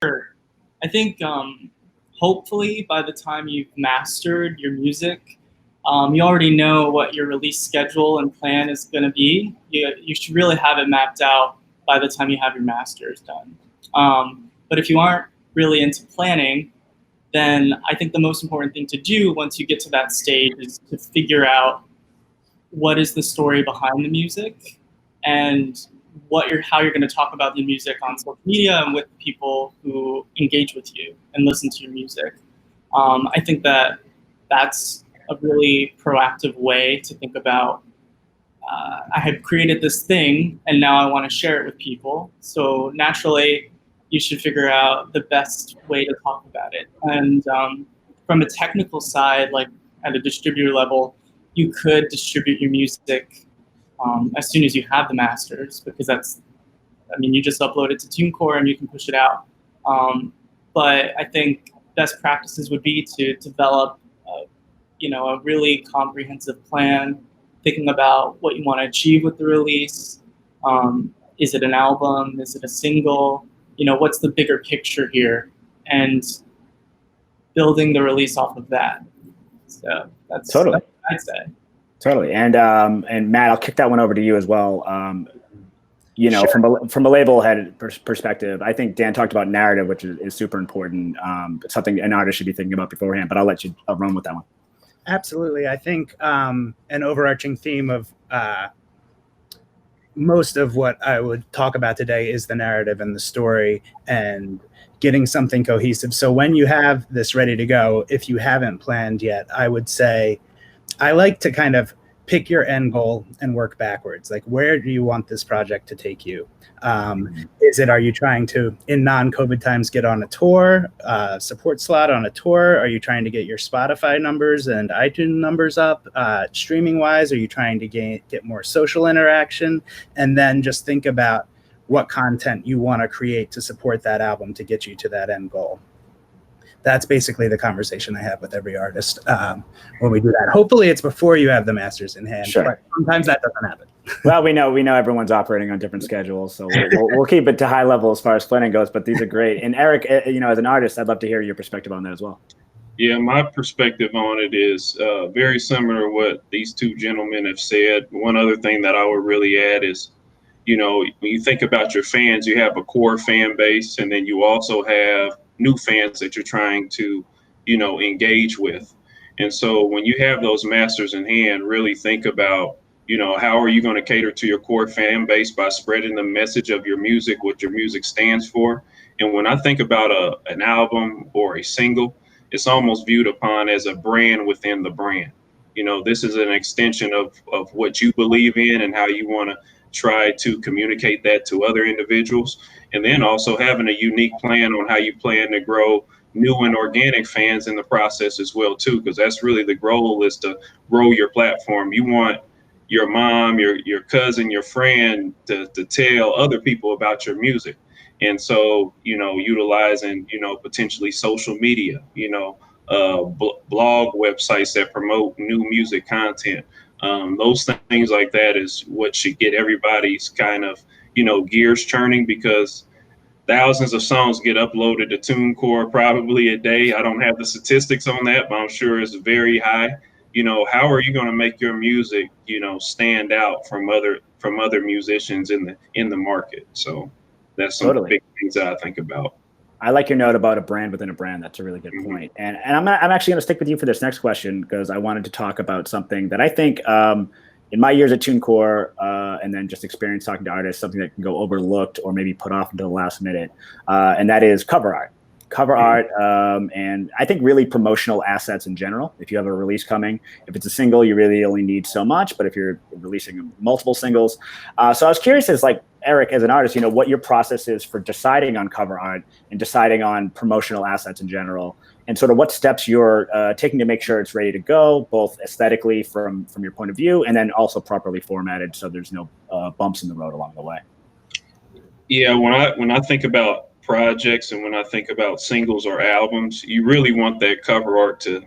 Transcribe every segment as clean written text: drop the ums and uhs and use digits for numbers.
Sure. I think hopefully by the time you've mastered your music, you already know what your release schedule and plan is going to be. You should really have it mapped out by the time you have your masters done. But if you aren't really into planning, then I think the most important thing to do once you get to that stage is to figure out what is the story behind the music and how you're going to talk about the music on social media and with people who engage with you and listen to your music. I think that that's a really proactive way to think about. I have created this thing and now I want to share it with people. So naturally, you should figure out the best way to talk about it. And from a technical side, like at a distributor level, you could distribute your music as soon as you have the masters, because you just upload it to TuneCore and you can push it out. But I think best practices would be to develop, a really comprehensive plan, thinking about what you want to achieve with the release. Is it an album? Is it a single? What's the bigger picture here? And building the release off of that. So that's totally. That's what I'd say. Totally. And Matt, I'll kick that one over to you as well. Sure. From a label head perspective, I think Dan talked about narrative, which is super important. It's something an artist should be thinking about beforehand, but I'll run with that one. Absolutely. I think an overarching theme of most of what I would talk about today is the narrative and the story and getting something cohesive. So when you have this ready to go, if you haven't planned yet, I would say I like to kind of pick your end goal and work backwards. Like, where do you want this project to take you? Are you trying to, in non-COVID times, get on a tour, support slot on a tour? Are you trying to get your Spotify numbers and iTunes numbers up? Streaming wise, are you trying to get more social interaction? And then just think about what content you want to create to support that album to get you to that end goal. That's basically the conversation I have with every artist when we do that. Hopefully it's before you have the masters in hand, sure. But sometimes that doesn't happen. Well, we know everyone's operating on different schedules, so we'll keep it to high level as far as planning goes, but these are great. And Eric, as an artist, I'd love to hear your perspective on that as well. Yeah, my perspective on it is very similar to what these two gentlemen have said. One other thing that I would really add is, when you think about your fans, you have a core fan base, and then you also have new fans that you're trying to, engage with. And so when you have those masters in hand, really think about, how are you going to cater to your core fan base by spreading the message of your music, what your music stands for. And when I think about an album or a single, it's almost viewed upon as a brand within the brand. This is an extension of what you believe in and how you want to try to communicate that to other individuals. And then also having a unique plan on how you plan to grow new and organic fans in the process as well, too, because that's really the goal, is to grow your platform. You want your mom, your cousin, your friend to tell other people about your music. And so, utilizing, potentially social media, blog websites that promote new music content. Those things like that is what should get everybody's kind of, gears churning, because thousands of songs get uploaded to TuneCore probably a day. I don't have the statistics on that, but I'm sure it's very high. How are you going to make your music, stand out from other musicians in the market? So that's some big things that I think about. I like your note about a brand within a brand. That's a really good point. And I'm actually going to stick with you for this next question, because I wanted to talk about something that I think in my years at TuneCore and then just experience talking to artists, something that can go overlooked or maybe put off until the last minute. And that is cover art. And I think really promotional assets in general. If you have a release coming, if it's a single, you really only need so much. But if you're releasing multiple singles, so I was curious, as like Eric, as an artist, what your process is for deciding on cover art and deciding on promotional assets in general, and sort of what steps you're taking to make sure it's ready to go, both aesthetically from your point of view, and then also properly formatted so there's no bumps in the road along the way. Yeah, when I think about projects and when I think about singles or albums, you really want that cover art to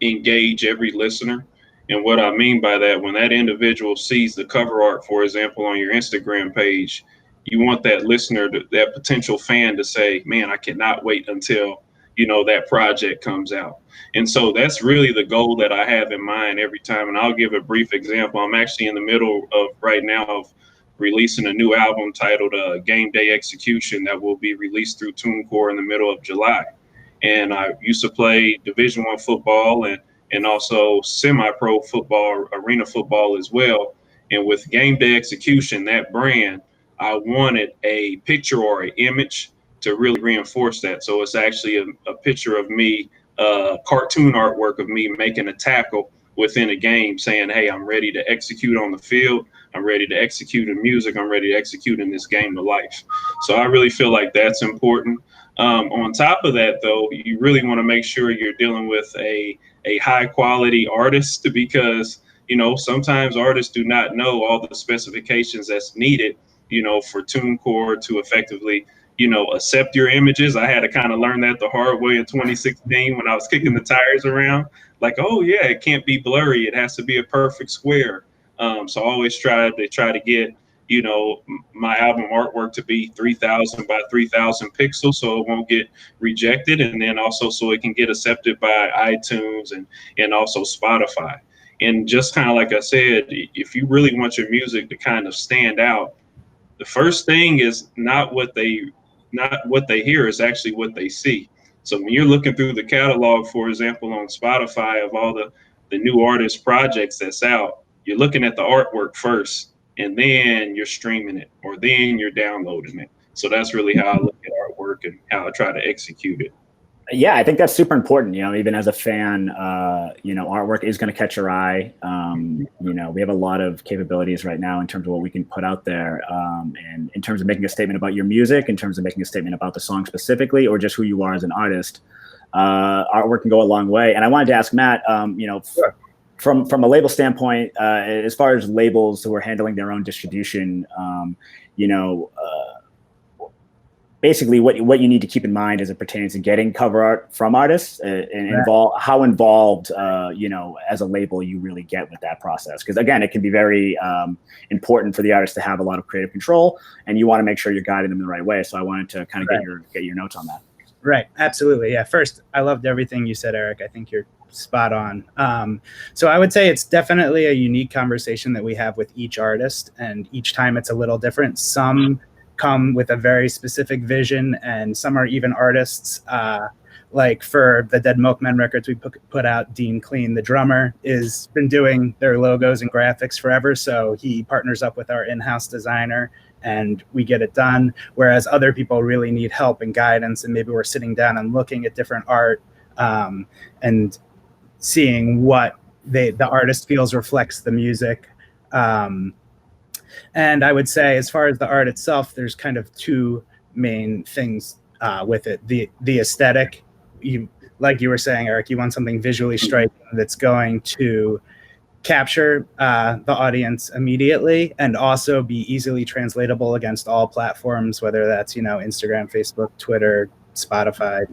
engage every listener. And what I mean by that, when that individual sees the cover art, for example, on your Instagram page, you want that listener, that potential fan to say, man, I cannot wait until, that project comes out. And so that's really the goal that I have in mind every time. And I'll give a brief example. I'm actually in the middle of right now of releasing a new album titled Game Day Execution that will be released through TuneCore in the middle of July. And I used to play Division I football and also semi-pro football, arena football as well. And with Game Day Execution, that brand, I wanted a picture or an image to really reinforce that. So it's actually a picture of me, cartoon artwork of me making a tackle within a game saying, hey, I'm ready to execute on the field. I'm ready to execute in music. I'm ready to execute in this game of life. So I really feel like that's important. On top of that, though, you really want to make sure you're dealing with a high quality artist, because, sometimes artists do not know all the specifications that's needed, for TuneCore to effectively, accept your images. I had to kind of learn that the hard way in 2016 when I was kicking the tires around. Like, oh yeah, it can't be blurry. It has to be a perfect square. So I always try to get, my album artwork to be 3,000 by 3,000 pixels, so it won't get rejected, and then also so it can get accepted by iTunes and also Spotify. And just kind of like I said, if you really want your music to kind of stand out, the first thing is not what they hear, is actually what they see. So when you're looking through the catalog, for example, on Spotify of all the new artist projects that's out, you're looking at the artwork first, and then you're streaming it, or then you're downloading it. So that's really how I look at artwork and how I try to execute it. Yeah, I think that's super important. Even as a fan, artwork is going to catch your eye. We have a lot of capabilities right now in terms of what we can put out there, and in terms of making a statement about your music, in terms of making a statement about the song specifically, or just who you are as an artist. Artwork can go a long way. And I wanted to ask Matt, Sure. From a label standpoint, as far as labels who are handling their own distribution, basically what you need to keep in mind as it pertains to getting cover art from artists, and how involved, as a label you really get with that process. Because again, it can be very important for the artist to have a lot of creative control, and you want to make sure you're guiding them in the right way. So I wanted to kind of get your notes on that. Right. Absolutely. Yeah. First, I loved everything you said, Eric. I think you're spot on. So I would say it's definitely a unique conversation that we have with each artist, and each time it's a little different. Some come with a very specific vision, and some are even artists. Like for the Dead Milkmen records we put out, Dean Clean, the drummer, is been doing their logos and graphics forever. So he partners up with our in-house designer, and we get it done. Whereas other people really need help and guidance, and maybe we're sitting down and looking at different art, and seeing what the artist feels reflects the music. And I would say, as far as the art itself, there's kind of two main things with it. The aesthetic, like you were saying, Eric, you want something visually striking that's going to capture the audience immediately, and also be easily translatable against all platforms, whether that's, Instagram, Facebook, Twitter, Spotify,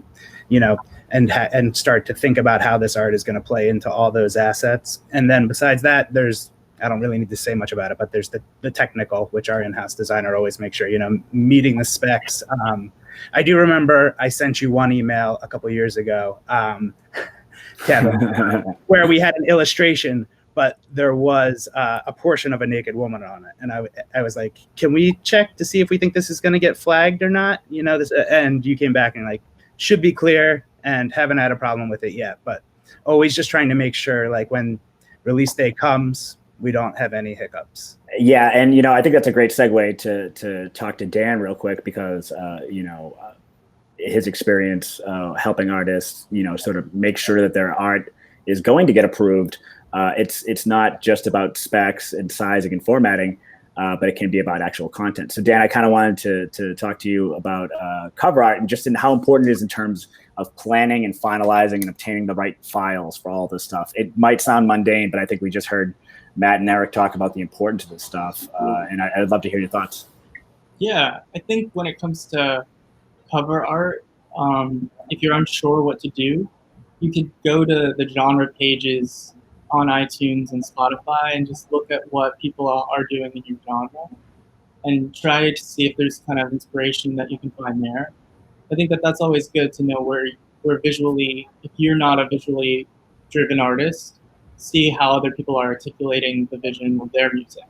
and start to think about how this art is going to play into all those assets. And then besides that, I don't really need to say much about it, but there's the technical, which our in-house designer always makes sure, meeting the specs. I do remember I sent you one email a couple years ago, Kevin, where we had an illustration, but there was a portion of a naked woman on it. And I was like, can we check to see if we think this is going to get flagged or not? And you came back and like, should be clear, and haven't had a problem with it yet. But always just trying to make sure, like, when release day comes, we don't have any hiccups. Yeah, and I think that's a great segue to talk to Dan real quick, because his experience helping artists, sort of make sure that their art is going to get approved. It's not just about specs and sizing and formatting, but it can be about actual content. So Dan, I kind of wanted to talk to you about cover art, and just in how important it is in terms of planning and finalizing and obtaining the right files for all this stuff. It might sound mundane, but I think we just heard Matt and Eric talk about the importance of this stuff, and I'd love to hear your thoughts. Yeah, I think when it comes to cover art, if you're unsure what to do, you could go to the genre pages on iTunes and Spotify and just look at what people are doing in your genre. and try to see if there's kind of inspiration that you can find there. I think that that's always good to know where visually, if you're not a visually driven artist, see how other people are articulating the vision of their music.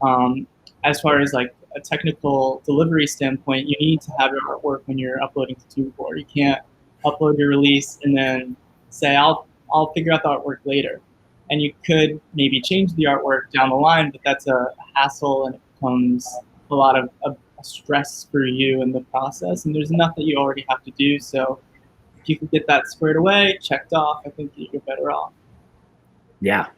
Um, as far as like a technical delivery standpoint, you need to have your artwork when you're uploading to TuneCore. You can't upload your release and then say I'll figure out the artwork later. And you could maybe change the artwork down the line, but that's a hassle and it becomes a lot of a stress for you in the process. And there's enough that you already have to do. So if you can get that squared away, checked off, I think you're better off. Yeah,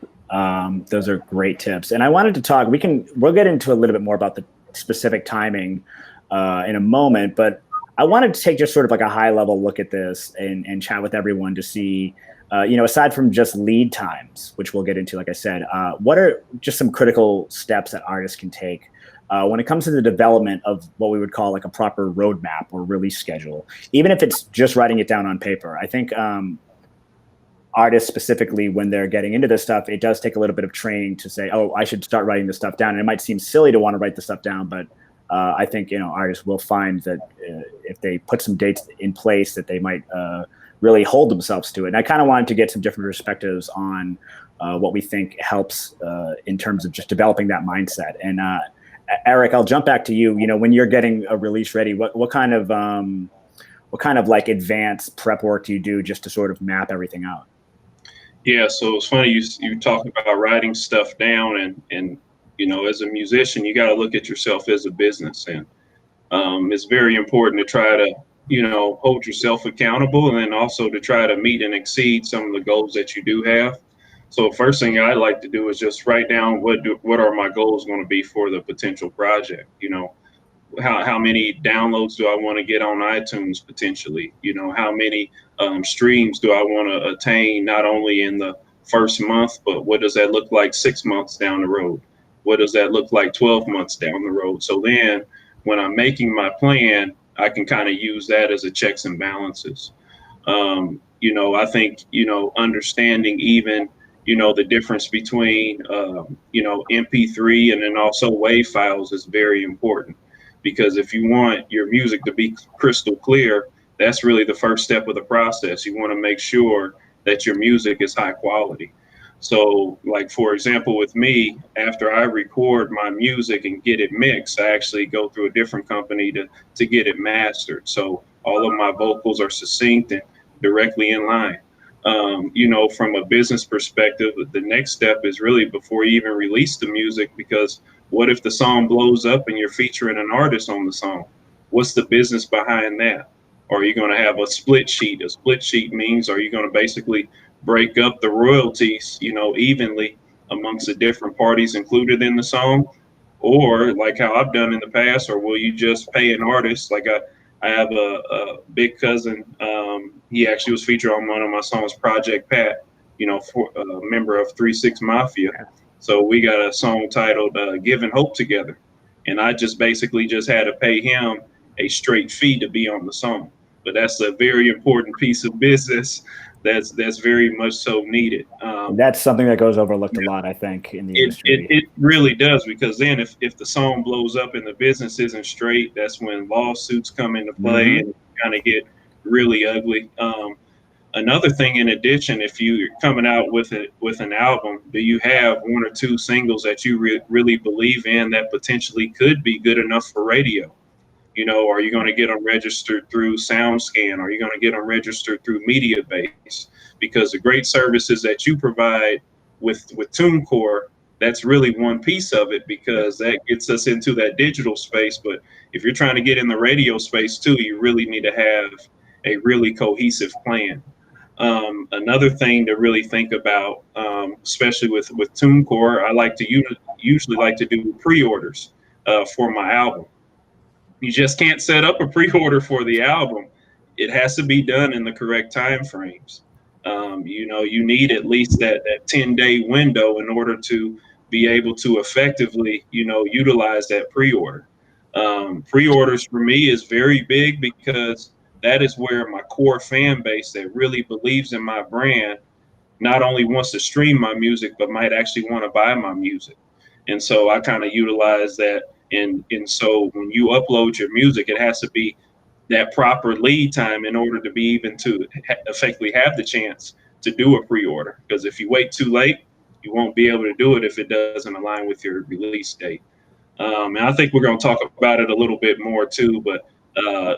those are great tips. And I wanted to talk, we'll get into a little bit more about the specific timing in a moment, but I wanted to take just sort of like a high level look at this and chat with everyone to see, aside from just lead times, which we'll get into, like I said, what are just some critical steps that artists can take when it comes to the development of what we would call like a proper roadmap or release schedule, even if it's just writing it down on paper. I think artists specifically, when they're getting into this stuff, it does take a little bit of training to say, oh, I should start writing this stuff down. And it might seem silly to want to write this stuff down, but I think, artists will find that if they put some dates in place that they might really hold themselves to it. And I kind of wanted to get some different perspectives on what we think helps in terms of just developing that mindset. And Eric, I'll jump back to you. When you're getting a release ready, what kind of like advanced prep work do you do just to sort of map everything out? Yeah, so it's funny you talk about writing stuff down, and as a musician, you got to look at yourself as a business, and it's very important to try to hold yourself accountable, and then also to try to meet and exceed some of the goals that you do have. So first thing I like to do is just write down what are my goals going to be for the potential project. How many downloads do I want to get on iTunes potentially? How many streams do I want to attain, not only in the first month, but what does that look like 6 months down the road? What does that look like 12 months down the road? So then when I'm making my plan, I can kind of use that as a checks and balances. I think, understanding even, the difference between, MP3 and then also WAV files is very important. Because if you want your music to be crystal clear, that's really the first step of the process. You want to make sure that your music is high quality. So like, for example, with me, after I record my music and get it mixed, I actually go through a different company to get it mastered. So all of my vocals are succinct and directly in line. From a business perspective, the next step is really before you even release the music, because what if the song blows up and you're featuring an artist on the song? What's the business behind that? Or are you going to have a split sheet? A split sheet means, are you going to basically break up the royalties, evenly amongst the different parties included in the song? Or like how I've done in the past, or will you just pay an artist? Like I have a big cousin. He actually was featured on one of my songs, Project Pat, for a member of 3-6 Mafia. So we got a song titled Giving Hope Together. And I just basically just had to pay him a straight fee to be on the song. But that's a very important piece of business that's very much so needed. That's something that goes overlooked a lot, I think, in the industry. It really does, because then if the song blows up and the business isn't straight, that's when lawsuits come into play and kind of get really ugly. Another thing, in addition, if you're coming out with an album, do you have 1 or 2 singles that you really believe in that potentially could be good enough for radio? Are you going to get them registered through SoundScan? Are you going to get them registered through MediaBase? Because the great services that you provide with TuneCore, that's really one piece of it, because that gets us into that digital space. But if you're trying to get in the radio space too, you really need to have a really cohesive plan. Another thing to really think about, especially with TuneCore, I like to usually like to do pre-orders for my album. You just can't set up a pre-order for the album. It has to be done in the correct time frames. You need at least that 10-day window in order to be able to effectively, utilize that pre-order. Pre-orders for me is very big, because that is where my core fan base that really believes in my brand not only wants to stream my music, but might actually want to buy my music. And so I kind of utilize that And so when you upload your music, it has to be that proper lead time in order to be even to effectively have the chance to do a pre-order. Because if you wait too late, you won't be able to do it if it doesn't align with your release date. And I think we're going to talk about it a little bit more too, but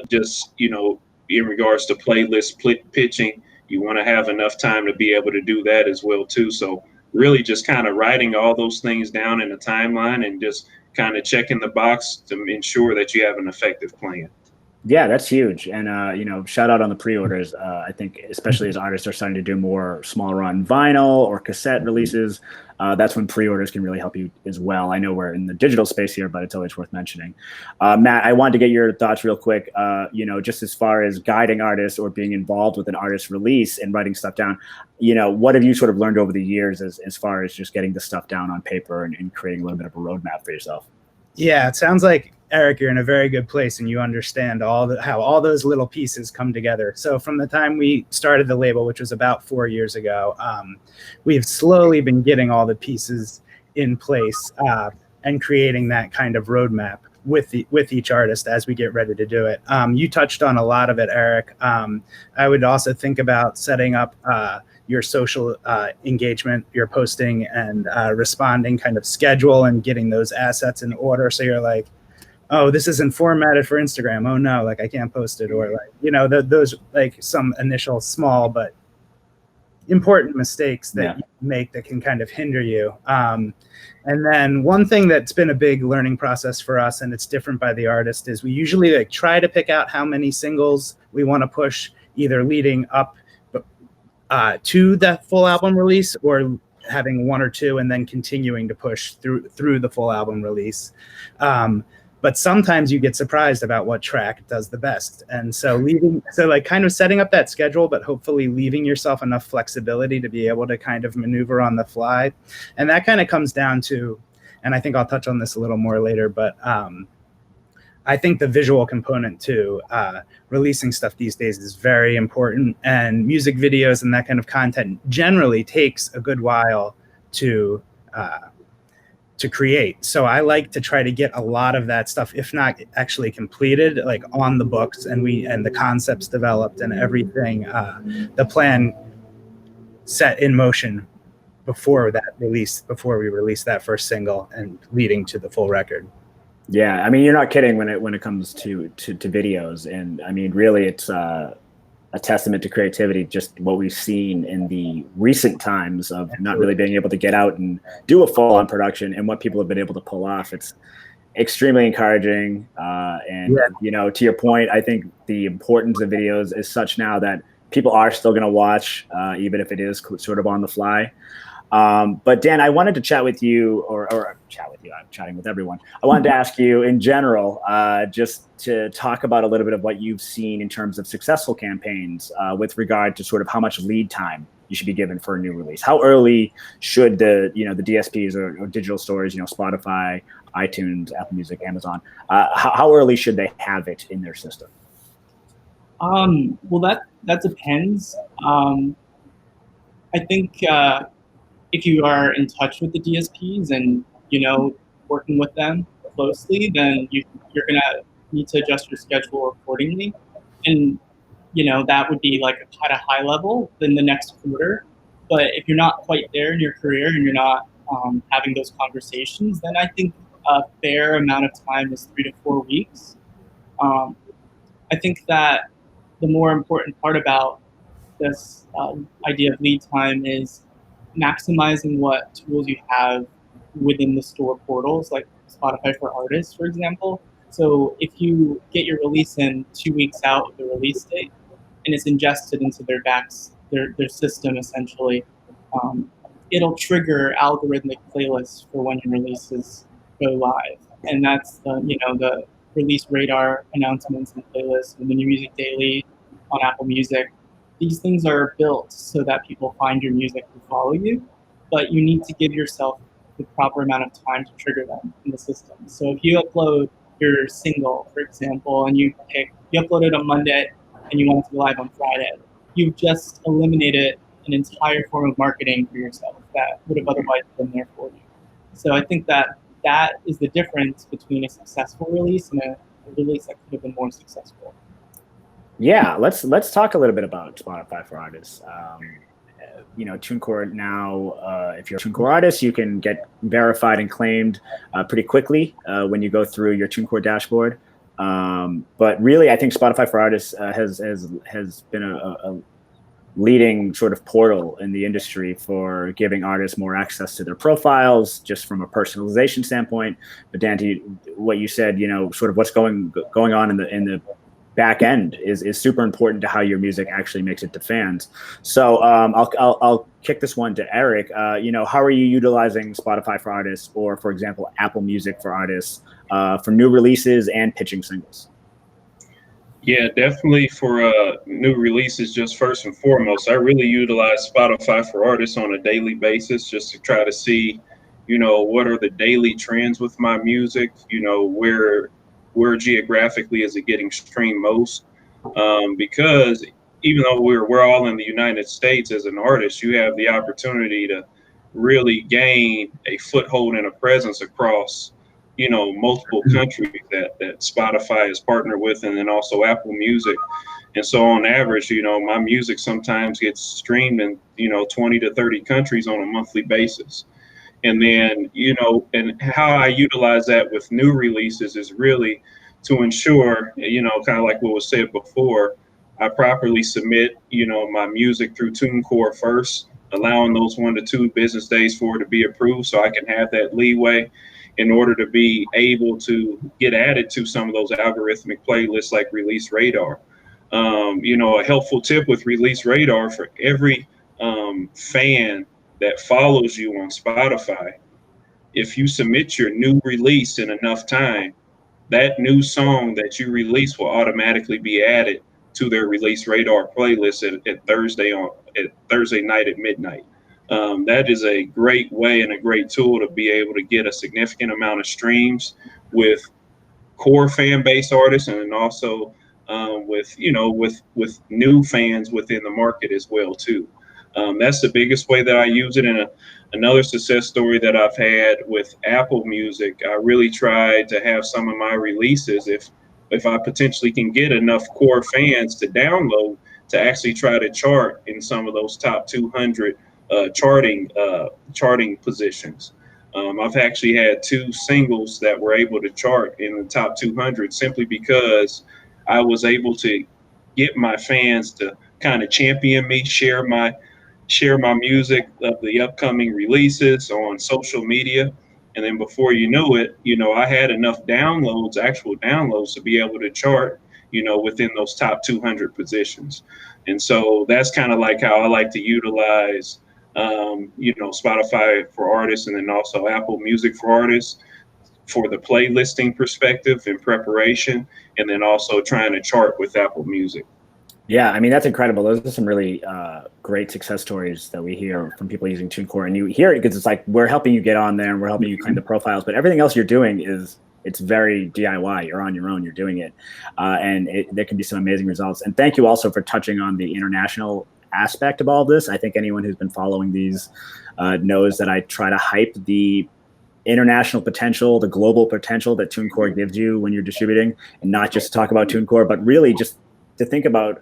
just, in regards to playlist pitching, you want to have enough time to be able to do that as well too. So really just kind of writing all those things down in a timeline and just kind of checking the box to ensure that you have an effective plan. Yeah, that's huge. And, shout out on the pre-orders. I think especially as artists are starting to do more small run vinyl or cassette releases, that's when pre-orders can really help you as well. I know we're in the digital space here, but it's always worth mentioning. Matt, I wanted to get your thoughts real quick, just as far as guiding artists or being involved with an artist's release and writing stuff down. What have you sort of learned over the years as far as just getting the stuff down on paper and creating a little bit of a roadmap for yourself? Yeah, it sounds like, Eric, you're in a very good place and you understand how all those little pieces come together. So from the time we started the label, which was about 4 years ago, we've slowly been getting all the pieces in place and creating that kind of roadmap with each artist as we get ready to do it. You touched on a lot of it, Eric. I would also think about setting up your social engagement, your posting and responding kind of schedule and getting those assets in order. So you're like, oh, this isn't formatted for Instagram. Oh no, like I can't post it. Or like, those like some initial small but important mistakes that you make that can kind of hinder you. And then one thing that's been a big learning process for us, and it's different by the artist, is we usually like try to pick out how many singles we want to push either leading up to that full album release or having one or two and then continuing to push through the full album release. But sometimes you get surprised about what track does the best. And so kind of setting up that schedule, but hopefully leaving yourself enough flexibility to be able to kind of maneuver on the fly. And that kind of comes down to, and I think I'll touch on this a little more later, but I think the visual component to releasing stuff these days is very important, and music videos and that kind of content generally takes a good while to create. So I like to try to get a lot of that stuff, if not actually completed, like on the books and the concepts developed and everything, the plan set in motion before we release that first single and leading to the full record. Yeah, I mean, you're not kidding when it comes to videos, and I mean, really, it's a testament to creativity. Just what we've seen in the recent times of not really being able to get out and do a full-on production, and what people have been able to pull off. It's extremely encouraging. To your point, I think the importance of videos is such now that people are still going to watch, even if it is sort of on the fly. But Dan, I wanted to chat with you, or chat with you. I'm chatting with everyone. I wanted to ask you in general, just to talk about a little bit of what you've seen in terms of successful campaigns with regard to sort of how much lead time you should be given for a new release. How early should the DSPs or digital stores, Spotify, iTunes, Apple Music, Amazon, how early should they have it in their system? Well, that depends. I think if you are in touch with the DSPs and working with them closely, then you're gonna need to adjust your schedule accordingly, and that would be like at a high level in the next quarter. But if you're not quite there in your career and you're not having those conversations, then I think a fair amount of time is 3 to 4 weeks. I think that the more important part about this idea of lead time is maximizing what tools you have within the store portals, like Spotify for Artists, for example. So if you get your release in 2 weeks out of the release date and it's ingested into their system essentially, it'll trigger algorithmic playlists for when your releases go live. And that's the release radar announcements and playlists and the New Music Daily on Apple Music. These things are built so that people find your music and follow you, but you need to give yourself the proper amount of time to trigger them in the system. So if you upload your single, for example, and you upload it on Monday and you want it to go live on Friday, you've just eliminated an entire form of marketing for yourself that would have otherwise been there for you. So I think that that is the difference between a successful release and a release that could have been more successful. Yeah, let's talk a little bit about Spotify for artists. TuneCore now, if you're a TuneCore artist, you can get verified and claimed pretty quickly when you go through your TuneCore dashboard. But really, I think Spotify for artists has been a leading sort of portal in the industry for giving artists more access to their profiles, just from a personalization standpoint. But Dante, what you said, sort of what's going on in the back end is super important to how your music actually makes it to fans. So I'll kick this one to Eric. How are you utilizing Spotify for artists, or for example, Apple Music for artists, for new releases and pitching singles? Yeah, definitely for new releases, just first and foremost, I really utilize Spotify for artists on a daily basis just to try to see, what are the daily trends with my music, where geographically is it getting streamed most? Because even though we're all in the United States, as an artist, you have the opportunity to really gain a foothold and a presence across multiple countries that Spotify is partnered with, and then also Apple Music. And so on average, my music sometimes gets streamed in 20 to 30 countries on a monthly basis. And then, and how I utilize that with new releases is really to ensure, kind of like what was said before, I properly submit, my music through TuneCore first, allowing those 1 to 2 business days for it to be approved, so I can have that leeway in order to be able to get added to some of those algorithmic playlists like Release Radar. A helpful tip with Release Radar for every fan that follows you on Spotify, if you submit your new release in enough time, that new song that you release will automatically be added to their Release Radar playlist at Thursday night at midnight. That is a great way and a great tool to be able to get a significant amount of streams with core fan base artists, and then also with new fans within the market as well too. That's the biggest way that I use it. And another success story that I've had with Apple Music, I really tried to have some of my releases, if I potentially can get enough core fans to download, to actually try to chart in some of those top 200 charting positions. I've actually had 2 singles that were able to chart in the top 200 simply because I was able to get my fans to kind of champion me, share my music of the upcoming releases on social media. And then before you know it, I had enough actual downloads to be able to chart, within those top 200 positions. And so that's kind of like how I like to utilize, Spotify for artists, and then also Apple Music for artists for the playlisting perspective and preparation, and then also trying to chart with Apple Music. Yeah, I mean, that's incredible. Those are some really great success stories that we hear from people using TuneCore. And you hear it because it's like, we're helping you get on there and we're helping you claim the profiles, but everything else you're doing it's very DIY. You're on your own, you're doing it. There can be some amazing results. And thank you also for touching on the international aspect of all of this. I think anyone who's been following these knows that I try to hype the international potential, the global potential that TuneCore gives you when you're distributing, and not just to talk about TuneCore, but really just to think about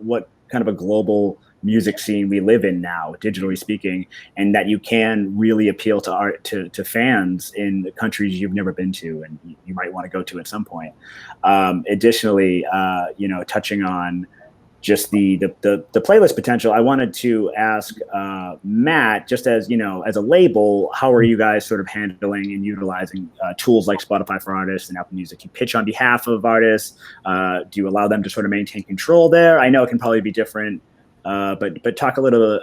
what kind of a global music scene we live in now, digitally speaking, and that you can really appeal to fans in the countries you've never been to and you might want to go to at some point. Additionally, touching on just the playlist potential, I wanted to ask Matt, just as as a label, how are you guys sort of handling and utilizing tools like Spotify for artists and Apple Music? You pitch on behalf of artists. Do you allow them to sort of maintain control there? I know it can probably be different, but talk a little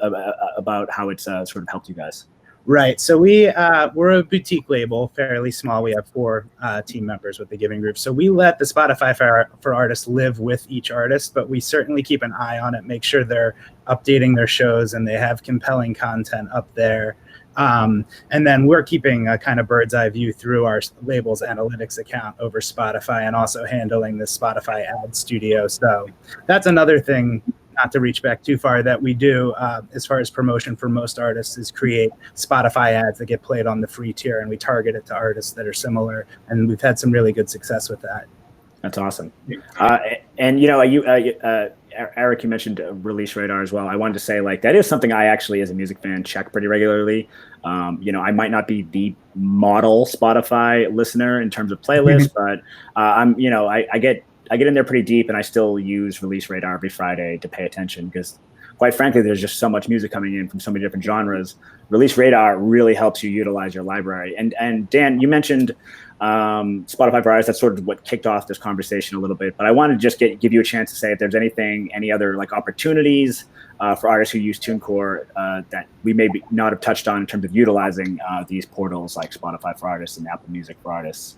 about how it's sort of helped you guys. Right. So we're a boutique label, fairly small. We have 4 team members with the Giving Group. So we let the Spotify for artists live with each artist, but we certainly keep an eye on it, make sure they're updating their shows and they have compelling content up there. And then we're keeping a kind of bird's eye view through our label's analytics account over Spotify, and also handling the Spotify ad studio. So that's another thing not to reach back too far, that we do as far as promotion for most artists is create Spotify ads that get played on the free tier, and we target it to artists that are similar, and we've had some really good success with that. That's awesome. And Eric, you mentioned release radar as well. I wanted to say, like, that is something I actually, as a music fan, check pretty regularly. I might not be the model Spotify listener in terms of playlists, but I get in there pretty deep, and I still use release radar every Friday to pay attention, because quite frankly, there's just so much music coming in from so many different genres. Release radar really helps you utilize your library. And Dan, you mentioned Spotify for artists. That's sort of what kicked off this conversation a little bit. But I wanted to just give you a chance to say if there's any other like opportunities for artists who use TuneCore that we maybe not have touched on in terms of utilizing these portals like Spotify for artists and Apple Music for artists.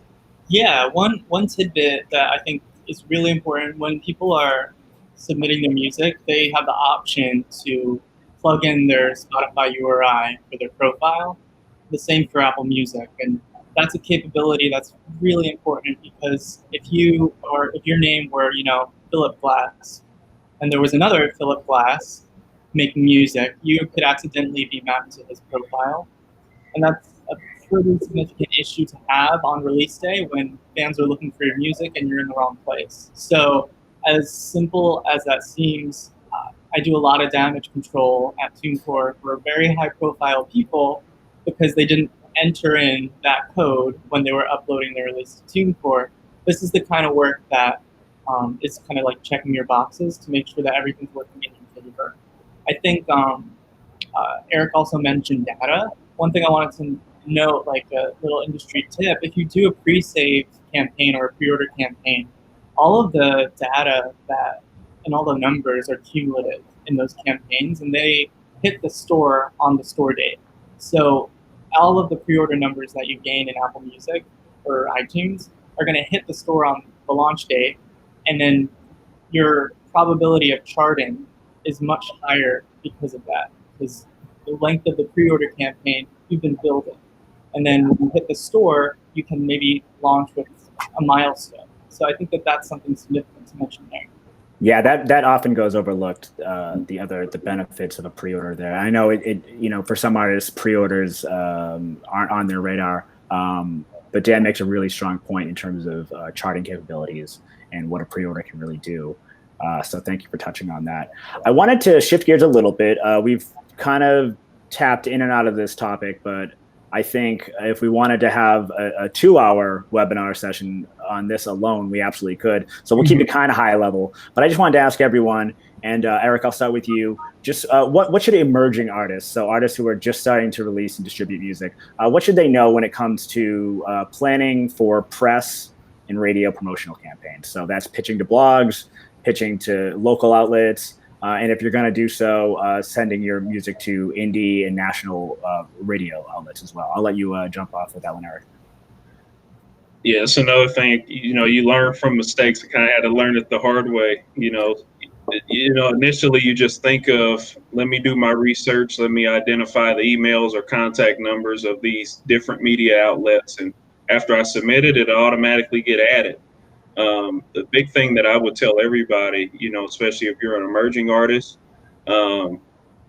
Yeah, one tidbit that I think is really important: when people are submitting their music, they have the option to plug in their Spotify URI for their profile. The same for Apple Music, and that's a capability that's really important, because if your name were, Philip Glass, and there was another Philip Glass making music, you could accidentally be mapped to his profile. And that's a pretty significant issue to have on release day when fans are looking for your music and you're in the wrong place. So as simple as that seems, I do a lot of damage control at TuneCore for very high profile people because they didn't enter in that code when they were uploading their release to TuneCore. This is the kind of work that is kind of like checking your boxes to make sure that everything's working in your favor. I think Eric also mentioned data. One thing I wanted to note, like a little industry tip: if you do a pre-save campaign or a pre-order campaign, all of the data and all the numbers are cumulative in those campaigns, and they hit the store on the store date. So all of the pre-order numbers that you gain in Apple Music or iTunes are going to hit the store on the launch date, and then your probability of charting is much higher because of that, because the length of the pre-order campaign you've been building. And then when you hit the store, you can maybe launch with a milestone. So I think that that's something significant to mention there. Yeah, that often goes overlooked. The benefits of a pre-order there. I know it for some artists, pre-orders aren't on their radar. But Dan makes a really strong point in terms of charting capabilities and what a pre-order can really do. So thank you for touching on that. I wanted to shift gears a little bit. We've kind of tapped in and out of this topic, but I think if we wanted to have a 2-hour webinar session on this alone, we absolutely could. So we'll keep it kind of high level. But I just wanted to ask everyone, and Eric, I'll start with you. Just what should emerging artists, so artists who are just starting to release and distribute music, what should they know when it comes to planning for press and radio promotional campaigns? So that's pitching to blogs, pitching to local outlets, and if you're going to do so, sending your music to indie and national radio outlets as well. I'll let you jump off with that one, Eric. Yeah, it's another thing. You learn from mistakes. I kind of had to learn it the hard way. Initially you just think of, let me do my research, let me identify the emails or contact numbers of these different media outlets, and after I submit it, it'll automatically get added. The big thing that I would tell everybody, especially if you're an emerging artist, you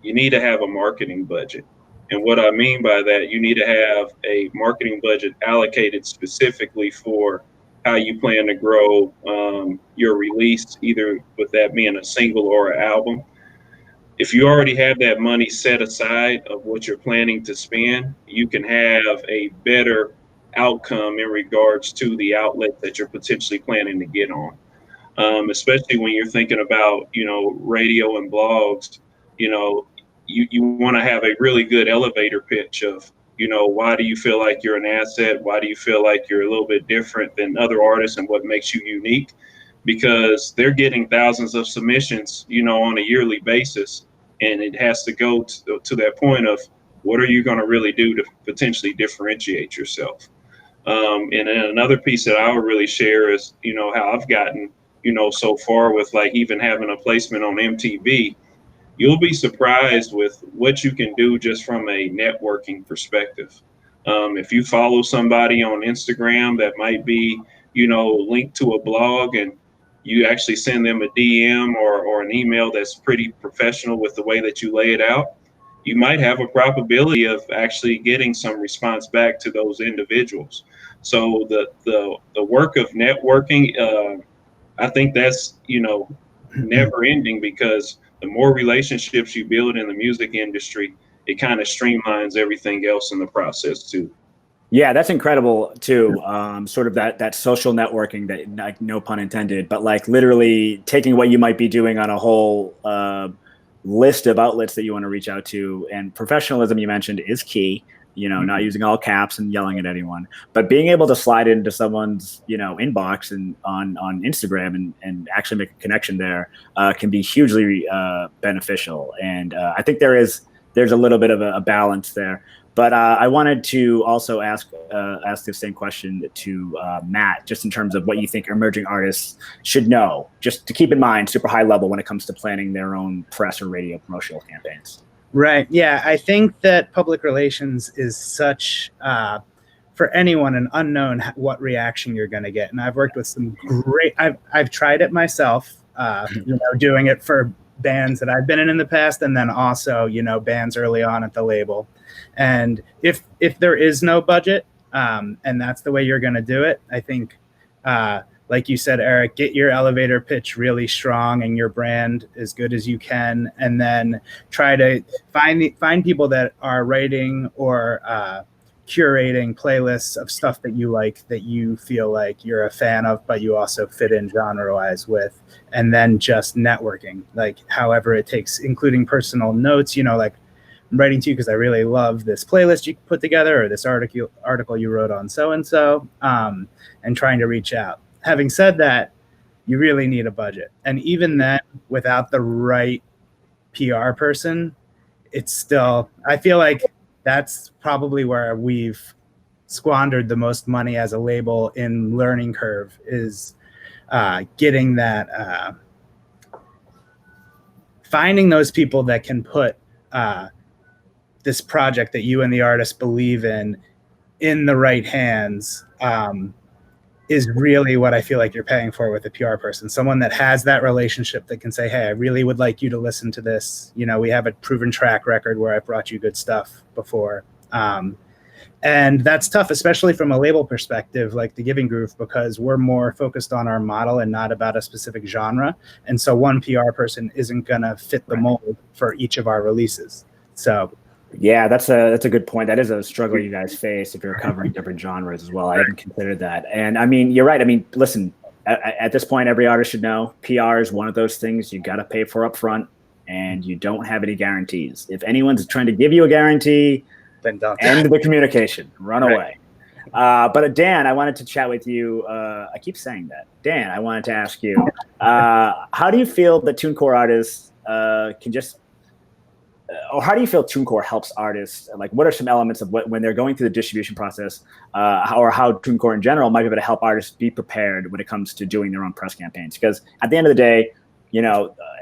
need to have a marketing budget. And what I mean by that, you need to have a marketing budget allocated specifically for how you plan to grow your release, either with that being a single or an album. If you already have that money set aside of what you're planning to spend, you can have a better outcome in regards to the outlet that you're potentially planning to get on. Especially when you're thinking about, radio and blogs, you want to have a really good elevator pitch of, why do you feel like you're an asset? Why do you feel like you're a little bit different than other artists, and what makes you unique? Because they're getting thousands of submissions, on a yearly basis. And it has to go to that point of, what are you going to really do to potentially differentiate yourself? And then another piece that I would really share is, how I've gotten, so far with like even having a placement on MTV. You'll be surprised with what you can do just from a networking perspective. If you follow somebody on Instagram that might be, linked to a blog, and you actually send them a DM or an email that's pretty professional with the way that you lay it out, you might have a probability of actually getting some response back to those individuals. So the work of networking, I think that's, never ending, because the more relationships you build in the music industry, it kind of streamlines everything else in the process too. Yeah, that's incredible too. Sort of that social networking, that, like, no pun intended, but like literally taking what you might be doing on a whole list of outlets that you want to reach out to. And professionalism, you mentioned, is key. Not using all caps and yelling at anyone, but being able to slide into someone's, inbox and on Instagram and actually make a connection there can be hugely beneficial. And I think there's a little bit of a balance there. But I wanted to also ask the same question to Matt, just in terms of what you think emerging artists should know, just to keep in mind, super high level, when it comes to planning their own press or radio promotional campaigns. Right. Yeah, I think that public relations is such, for anyone, an unknown what reaction you're going to get. And I've worked with some great, I've tried it myself, doing it for bands that I've been in the past, and then also, bands early on at the label. And if there is no budget, and that's the way you're going to do it, I think, like you said, Eric, get your elevator pitch really strong and your brand as good as you can, and then try to find people that are writing or curating playlists of stuff that you like, that you feel like you're a fan of, but you also fit in genre-wise with, and then just networking, like however it takes, including personal notes, like, I'm writing to you because I really love this playlist you put together, or this article you wrote on so-and-so, and trying to reach out. Having said that, you really need a budget. And even then, without the right PR person, it's still, I feel like that's probably where we've squandered the most money as a label in learning curve, is getting that, finding those people that can put this project that you and the artist believe in the right hands, is really what I feel like you're paying for with a PR person. Someone that has that relationship, that can say, hey, I really would like you to listen to this. We have a proven track record where I've brought you good stuff before. And that's tough, especially from a label perspective, like the Giving Groove, because we're more focused on our model and not about a specific genre. And so one PR person isn't going to fit the mold for each of our releases. So yeah, that's a good point. That is a struggle you guys face if you're covering different genres as well. I hadn't considered that. And I mean, you're right. I mean, listen, at this point, every artist should know PR is one of those things you got to pay for up front, and you don't have any guarantees. If anyone's trying to give you a guarantee, then don't. End the communication, run away. But Dan, I wanted to chat with you. I keep saying that. Dan, I wanted to ask you, how do you feel that TuneCore artists can just, or how do you feel TuneCore helps artists? Like, what are some elements of when they're going through the distribution process, or how TuneCore in general might be able to help artists be prepared when it comes to doing their own press campaigns? Because at the end of the day,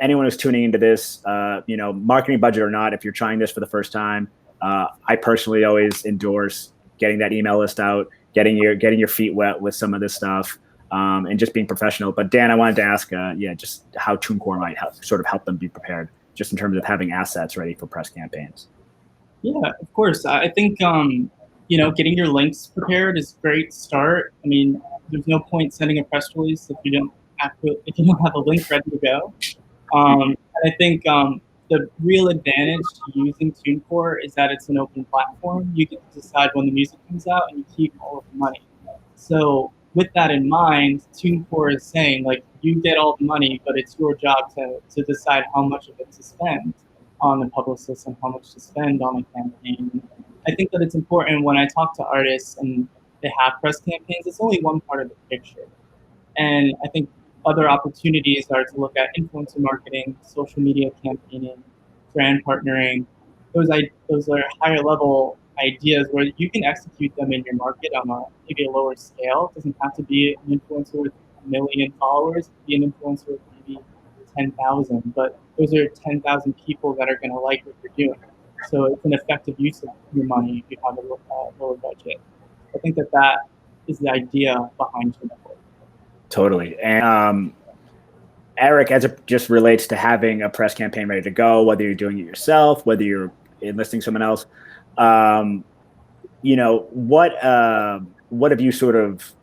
anyone who's tuning into this, marketing budget or not, if you're trying this for the first time, I personally always endorse getting that email list out, getting your feet wet with some of this stuff, and just being professional. But Dan, I wanted to ask, just how TuneCore might help them be prepared, just in terms of having assets ready for press campaigns. Yeah, of course. I think, getting your links prepared is a great start. I mean, there's no point sending a press release if you don't have a link ready to go. And I think the real advantage to using TuneCore is that it's an open platform. You get to decide when the music comes out, and you keep all of the money. So with that in mind, TuneCore is saying, like, you get all the money, but it's your job to decide how much of it to spend on the publicist and how much to spend on a campaign. I think that it's important when I talk to artists and they have press campaigns, it's only one part of the picture. And I think other opportunities are to look at influencer marketing, social media campaigning, brand partnering. Those are higher level ideas where you can execute them in your market on maybe a lower scale. It doesn't have to be an influencer with 1 million followers. It could be an influencer with maybe 10,000, but those are 10,000 people that are going to like what you're doing. So it's an effective use of your money if you have a lower budget. I think that is the idea behind TuneCore. Totally. And Eric, as it just relates to having a press campaign ready to go, whether you're doing it yourself, whether you're enlisting someone else, what have you sort of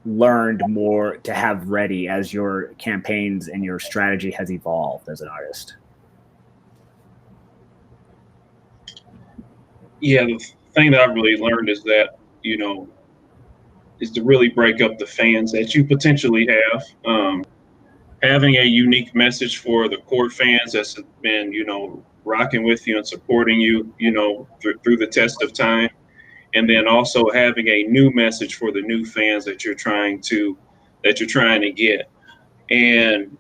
learned more to have ready as your campaigns and your strategy has evolved as an artist? Yeah, the thing that I've really learned is that, is to really break up the fans that you potentially have. Having a unique message for the core fans that's been, rocking with you and supporting you, through the test of time. And then also having a new message for the new fans that you're trying to get. And,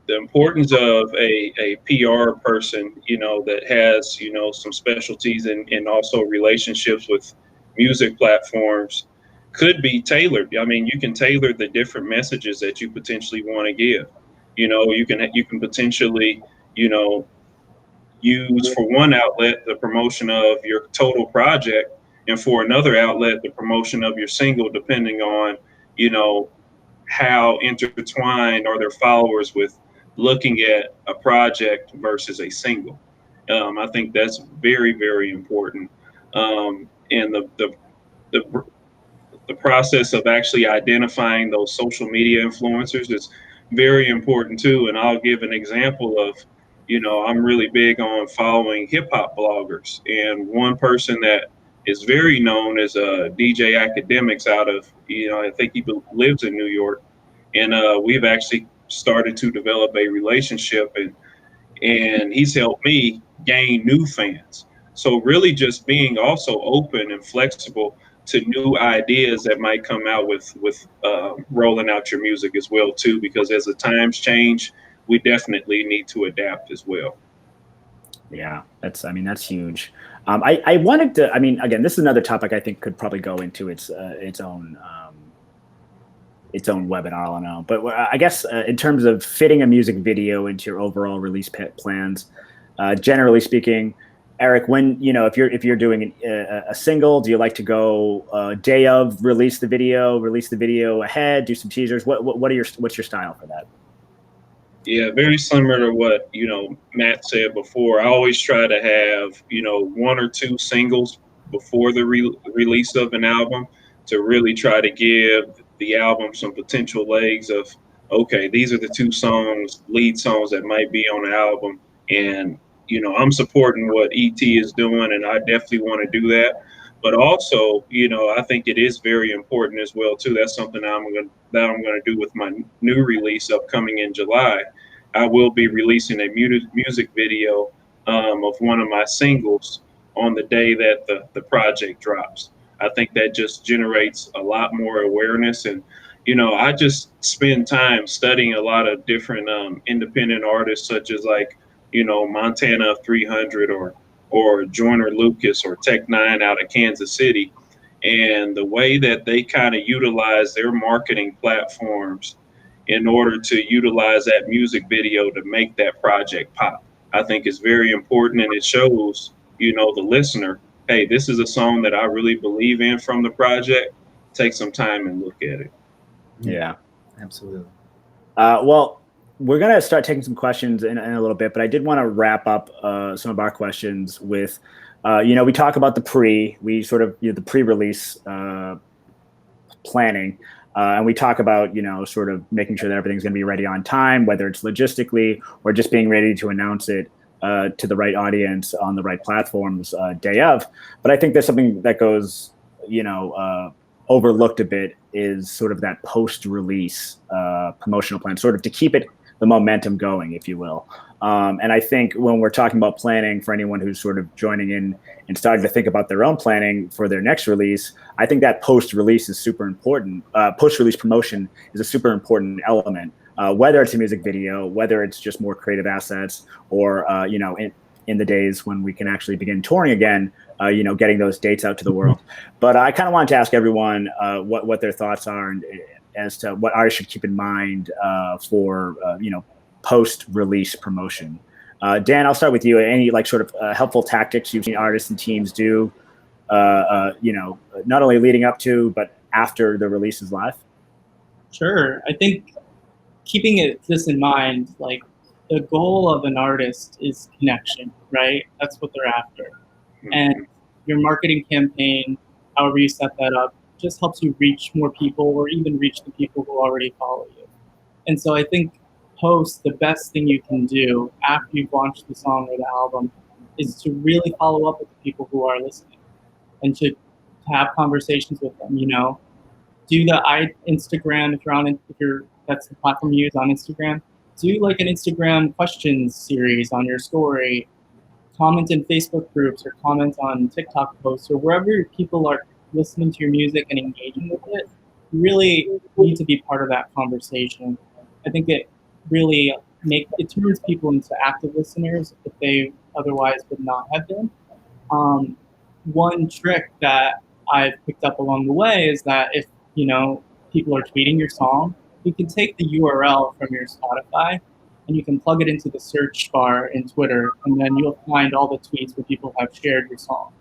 the importance of a PR person, that has, some specialties and also relationships with music platforms could be tailored. I mean, you can tailor the different messages that you potentially want to give. You can potentially, use for one outlet the promotion of your total project, and for another outlet the promotion of your single, depending on, how intertwined are their followers with looking at a project versus a single. I think that's very, very important. And the process of actually identifying those social media influencers is very important too. And I'll give an example of, I'm really big on following hip hop bloggers, and one person that is very known as DJ Academics out of, I think he lives in New York, and we've actually started to develop a relationship, and he's helped me gain new fans. So really just being also open and flexible to new ideas that might come out with rolling out your music as well too, because as the times change, we definitely need to adapt as well. Yeah, that's huge. I wanted to, again, this is another topic I think could probably go into its own webinar, I don't know. But I guess in terms of fitting a music video into your overall release plans, generally speaking, Eric, when if you're doing a single, do you like to go day of release the video ahead, do some teasers? What's your style for that? Yeah, very similar to what Matt said before. I always try to have one or two singles before the release of an album, to really try to give the album some potential legs of, okay, these are the two lead songs that might be on the album, and I'm supporting what ET is doing, and I definitely want to do that. But also, I think it is very important as well too. That's something I'm going to do with my new release upcoming in July. I will be releasing a music video of one of my singles on the day that the project drops. I think that just generates a lot more awareness, and I just spend time studying a lot of different independent artists, such as like Montana 300 or Joyner Lucas or Tech Nine out of Kansas City, and the way that they kind of utilize their marketing platforms in order to utilize that music video to make that project pop, I think is very important, and it shows the listener, hey, this is a song that I really believe in from the project. Take some time and look at it. Yeah, absolutely. Well, we're going to start taking some questions in a little bit, but I did want to wrap up some of our questions with, we talk about the the pre-release planning, and we talk about, sort of making sure that everything's going to be ready on time, whether it's logistically or just being ready to announce it to the right audience on the right platforms day of. But I think there's something that goes, overlooked a bit, is sort of that post-release promotional plan, sort of to keep the momentum going, if you will. And I think when we're talking about planning, for anyone who's sort of joining in and starting to think about their own planning for their next release, I think that post-release is super important. Post-release promotion is a super important element, whether it's a music video, whether it's just more creative assets, or in the days when we can actually begin touring again, getting those dates out to the world. But I kind of wanted to ask everyone what their thoughts are, and as to what artists should keep in mind for post-release promotion. Dan, I'll start with you. Any sort of helpful tactics you've seen artists and teams do, not only leading up to but after the release is live? Sure. I think keeping it this in mind, like the goal of an artist is connection, right? That's what they're after. And your marketing campaign, however you set that up, just helps you reach more people or even reach the people who already follow you. And so I think post, the best thing you can do after you've launched the song or the album is to really follow up with the people who are listening and to have conversations with them, you know. Do the Instagram, if you're that's the platform you use on Instagram, do like an Instagram questions series on your story, comment in Facebook groups or comment on TikTok posts or wherever people are listening to your music and engaging with it. You really need to be part of that conversation. I think it really turns people into active listeners if they otherwise would not have been. One trick that I've picked up along the way is that if people are tweeting your song, you can take the URL from your Spotify and you can plug it into the search bar in Twitter, and then you'll find all the tweets where people have shared your song.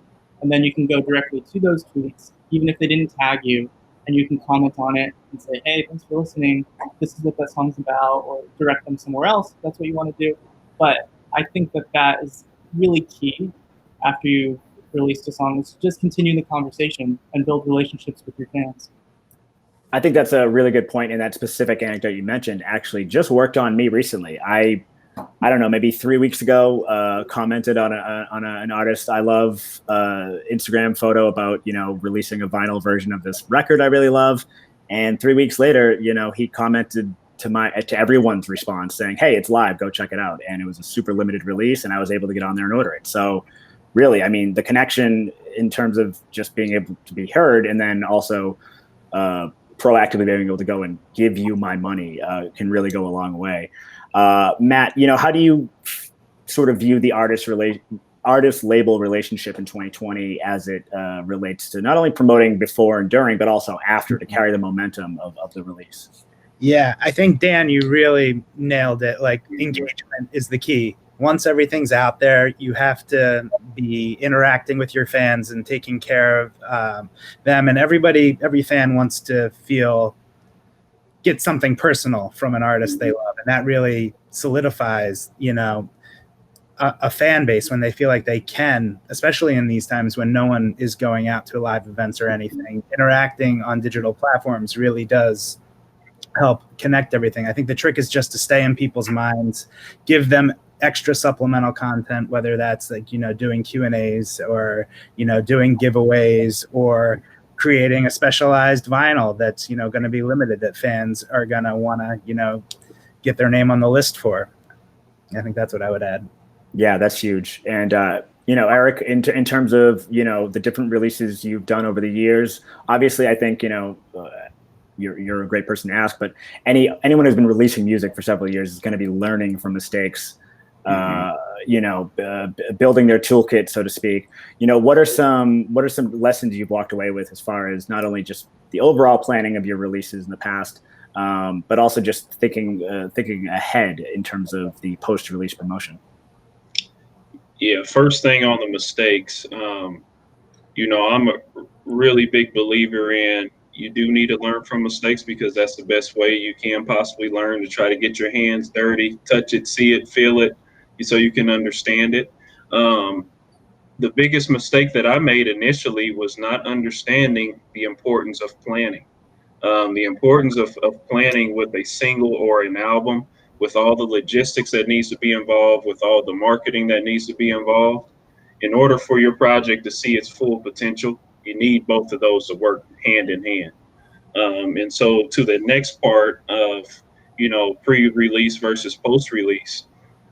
And then you can go directly to those tweets, even if they didn't tag you, and you can comment on it and say, hey, thanks for listening. This is what that song's about, or direct them somewhere else if that's what you want to do. But I think that is really key after you released a song, is just continue the conversation and build relationships with your fans. I think that's a really good point, and that specific anecdote you mentioned actually just worked on me recently. I don't know, maybe 3 weeks ago, commented on an artist I love Instagram photo about releasing a vinyl version of this record I really love, and 3 weeks later, he commented to everyone's response saying, "Hey, it's live, go check it out." And it was a super limited release, and I was able to get on there and order it. So, really, I mean, the connection in terms of just being able to be heard, and then also proactively being able to go and give you my money can really go a long way. Matt, how do you sort of view the artist-label relationship in 2020 as it relates to not only promoting before and during, but also after, to carry the momentum of the release? Yeah, I think, Dan, you really nailed it. Like, engagement is the key. Once everything's out there, you have to be interacting with your fans and taking care of them. And every fan wants to get something personal from an artist they love. And that really solidifies, a fan base when they feel like they can, especially in these times when no one is going out to live events or anything. Interacting on digital platforms really does help connect everything. I think the trick is just to stay in people's minds, give them extra supplemental content, whether that's like, doing Q&As or, doing giveaways or creating a specialized vinyl that's, going to be limited, that fans are going to want to, get their name on the list for. I think that's what I would add. Yeah, that's huge. And, Eric, in terms of, the different releases you've done over the years, obviously, I think, you're a great person to ask, but anyone who's been releasing music for several years is going to be learning from mistakes, building their toolkit, so to speak. What are some lessons you've walked away with as far as not only just the overall planning of your releases in the past, but also just thinking ahead in terms of the post-release promotion? Yeah, first thing on the mistakes, I'm a really big believer in you do need to learn from mistakes, because that's the best way you can possibly learn, to try to get your hands dirty, touch it, see it, feel it, so you can understand it. The biggest mistake that I made initially was not understanding the importance of planning. The importance of planning with a single or an album, with all the logistics that needs to be involved, with all the marketing that needs to be involved. In order for your project to see its full potential, you need both of those to work hand in hand. And so to the next part of, pre-release versus post-release,